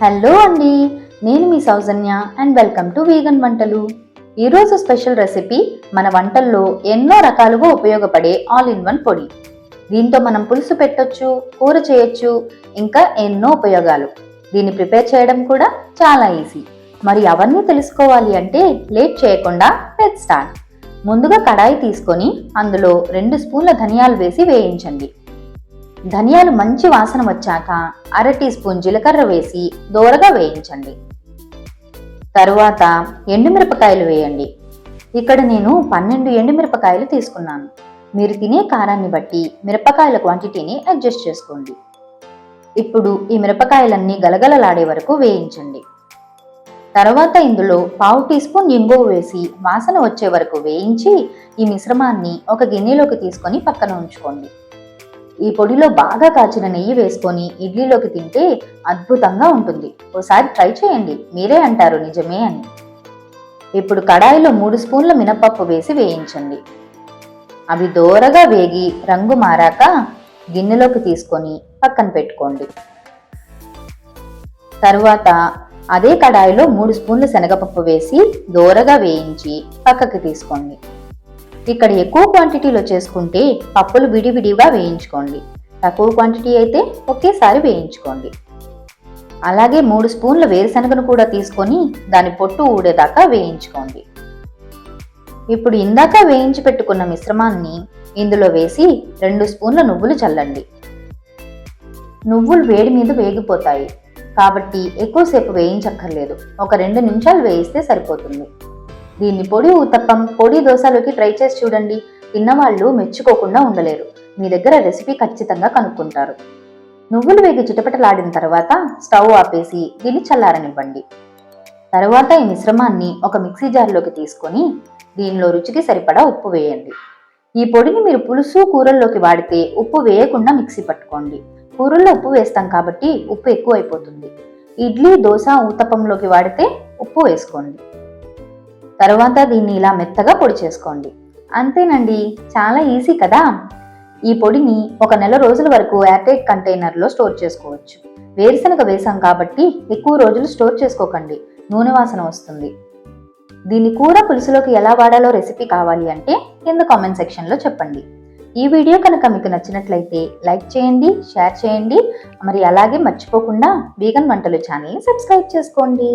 Hello అండి, నేను మీ సౌజన్య and welcome to vegan వంటలు. ఈరోజు స్పెషల్ రెసిపీ మన వంటల్లో ఎన్నో రకాలుగా ఉపయోగపడే ఆల్ ఇన్ వన్ పొడి. దీంతో మనం పులుసు పెట్టొచ్చు, కూర చేయొచ్చు, ఇంకా ఎన్నో ఉపయోగాలు. దీన్ని ప్రిపేర్ చేయడం కూడా చాలా ఈజీ. మరి అవన్నీ తెలుసుకోవాలి అంటే లేట్ చేయకుండా లెట్స్ స్టార్ట్. ముందుగా కడాయి తీసుకొని అందులో 2 స్పూన్ల ధనియాలు వేసి వేయించండి. ధనియాలు మంచి వాసన వచ్చాక అర టీ స్పూన్ జీలకర్ర వేసి దోరగా వేయించండి. తరువాత ఎండుమిరపకాయలు వేయండి. ఇక్కడ నేను 12 ఎండుమిరపకాయలు తీసుకున్నాను. మీరు తినే కారాన్ని బట్టి మిరపకాయల క్వాంటిటీని అడ్జస్ట్ చేసుకోండి. ఇప్పుడు ఈ మిరపకాయలన్నీ గలగలలాడే వరకు వేయించండి. తర్వాత ఇందులో పావు టీ స్పూన్ ఇంగువ వేసి వాసన వచ్చే వరకు వేయించి ఈ మిశ్రమాన్ని ఒక గిన్నెలోకి తీసుకొని పక్కన ఉంచుకోండి. ఈ పొడిలో బాగా కాచిన నెయ్యి వేసుకొని ఇడ్లీలోకి తింటే అద్భుతంగా ఉంటుంది. ఓసారి ట్రై చేయండి, మీరే అంటారు నిజమే అని. ఇప్పుడు కడాయిలో 3 స్పూన్ల మినపప్పు వేసి వేయించండి. అవి దోరగా వేగి రంగు మారాక గిన్నెలోకి తీసుకొని పక్కన పెట్టుకోండి. తరువాత అదే కడాయిలో 3 స్పూన్ల శనగపప్పు వేసి దోరగా వేయించి పక్కకి తీసుకోండి. ఇక్కడ ఎక్కువ క్వాంటిటీలో చేసుకుంటే పప్పులు విడివిడిగా వేయించుకోండి. తక్కువ క్వాంటిటీ అయితే ఒకేసారి వేయించుకోండి. అలాగే 3 స్పూన్ల వేరుశనగను కూడా తీసుకొని దాని పొట్టు ఊడేదాకా వేయించుకోండి. ఇప్పుడు ఇందాక వేయించి పెట్టుకున్న మిశ్రమాన్ని ఇందులో వేసి 2 స్పూన్ల నువ్వులు చల్లండి. నువ్వులు వేడి మీద వేగిపోతాయి కాబట్టి ఎక్కువసేపు వేయించక్కర్లేదు. ఒక 2 నిమిషాలు వేయిస్తే సరిపోతుంది. దీన్ని పొడి ఊతప్పం, పొడి దోశలోకి ట్రై చేసి చూడండి. తిన్నవాళ్ళు మెచ్చుకోకుండా ఉండలేరు. మీ దగ్గర రెసిపీ ఖచ్చితంగా కనుక్కుంటారు. నువ్వులు వేగి చిటపటలాడిన తర్వాత స్టవ్ ఆపేసి దీన్ని చల్లారనివ్వండి. తర్వాత ఈ మిశ్రమాన్ని ఒక మిక్సీ జార్లోకి తీసుకొని దీనిలో రుచికి సరిపడా ఉప్పు వేయండి. ఈ పొడిని మీరు పులుసు, కూరల్లోకి వాడితే ఉప్పు వేయకుండా మిక్సీ పట్టుకోండి. కూరల్లో ఉప్పు వేస్తాం కాబట్టి ఉప్పు ఎక్కువ అయిపోతుంది. ఇడ్లీ, దోశ, ఊతప్పంలోకి వాడితే ఉప్పు వేసుకోండి. తర్వాత దీన్ని ఇలా మెత్తగా పొడి చేసుకోండి. అంతేనండి, చాలా ఈజీ కదా. ఈ పొడిని ఒక 1 నెల రోజుల వరకు ఎయిర్టైట్ కంటైనర్లో స్టోర్ చేసుకోవచ్చు. వేరుశనగ వేసాం కాబట్టి ఎక్కువ రోజులు స్టోర్ చేసుకోకండి, నూనె వాసన వస్తుంది. దీన్ని కూర, పులుసులోకి ఎలా వాడాలో రెసిపీ కావాలి అంటే కింద కామెంట్ సెక్షన్లో చెప్పండి. ఈ వీడియో కనుక మీకు నచ్చినట్లయితే లైక్ చేయండి, షేర్ చేయండి. మరి అలాగే మర్చిపోకుండా వీగన్ వంటలు ఛానల్ని సబ్స్క్రైబ్ చేసుకోండి.